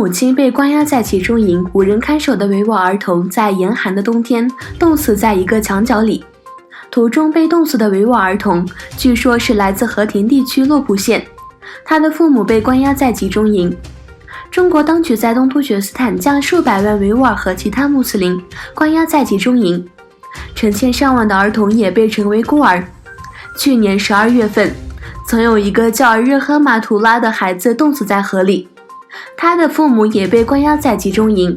母亲被关押在集中营，无人看守的维吾尔儿童在严寒的冬天冻死在一个墙角里。途中被冻死的维吾尔儿童据说是来自和田地区洛浦县，他的父母被关押在集中营。中国当局在东突厥斯坦将数百万维吾尔和其他穆斯林关押在集中营，成千上万的儿童也被称为孤儿。去年12月份，曾有一个叫热赫马图拉的孩子冻死在河里，他的父母也被关押在集中营。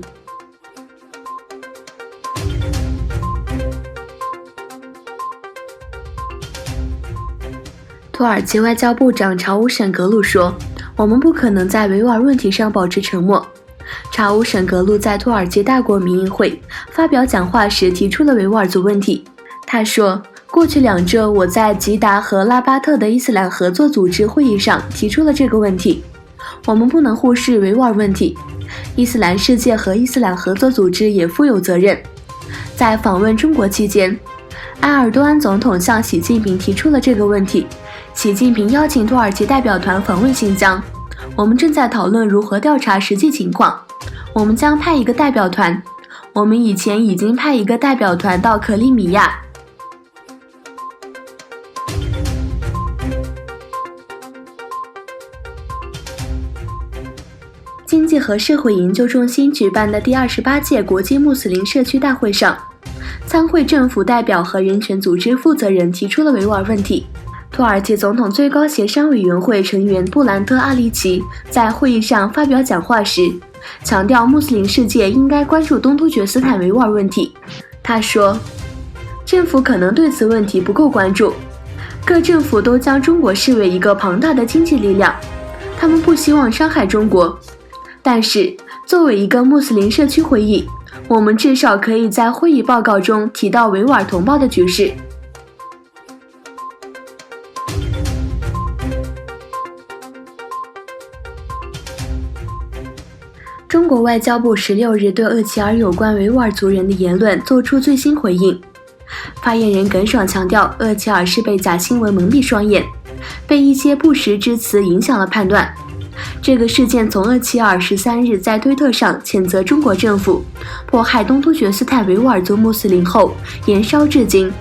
土耳其外交部长查乌什格鲁说，我们不可能在维吾尔问题上保持沉默。查乌什格鲁在土耳其大国民议会发表讲话时提出了维吾尔族问题。他说，过去2周我在吉达和拉巴特的伊斯兰合作组织会议上提出了这个问题。我们不能忽视维吾尔问题，伊斯兰世界和伊斯兰合作组织也负有责任。在访问中国期间，埃尔多安总统向习近平提出了这个问题。习近平邀请土耳其代表团访问新疆，我们正在讨论如何调查实际情况。我们将派一个代表团，我们以前已经派一个代表团到克里米亚。经济和社会研究中心举办的第28届国际穆斯林社区大会上，参会政府代表和人权组织负责人提出了维吾尔问题。土耳其总统最高协商委员会成员布兰特·阿里奇在会议上发表讲话时，强调穆斯林世界应该关注东突厥斯坦维吾尔问题。他说，政府可能对此问题不够关注，各政府都将中国视为一个庞大的经济力量，他们不希望伤害中国。但是，作为一个穆斯林社区会议，我们至少可以在会议报告中提到维吾尔同胞的局势。中国外交部16日对厄齐尔有关维吾尔族人的言论作出最新回应。发言人耿爽强调，厄齐尔是被假新闻蒙蔽双眼，被一些不实之词影响了判断。这个事件从厄齐尔13日在推特上谴责中国政府迫害东突厥斯坦维吾尔族穆斯林后延烧至今。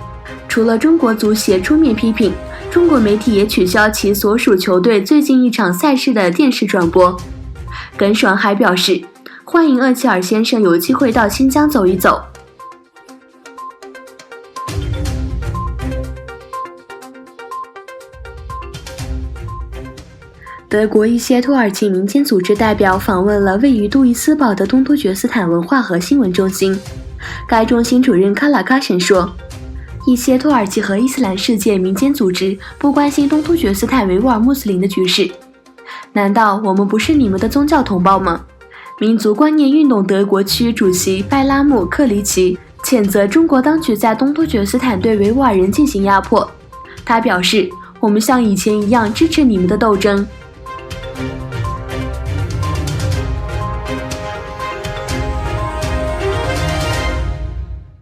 除了中国足协出面批评，中国媒体也取消其所属球队最近一场赛事的电视转播。耿爽还表示，欢迎厄齐尔先生有机会到新疆走一走。德国一些土耳其民间组织代表访问了位于杜伊斯堡的东突厥斯坦文化和新闻中心。该中心主任卡拉卡什说，一些土耳其和伊斯兰世界民间组织不关心东突厥斯坦维吾尔穆斯林的局势。难道我们不是你们的宗教同胞吗？民族观念运动德国区主席拜拉姆·克里奇谴责中国当局在东突厥斯坦对维吾尔人进行压迫。他表示，我们像以前一样支持你们的斗争。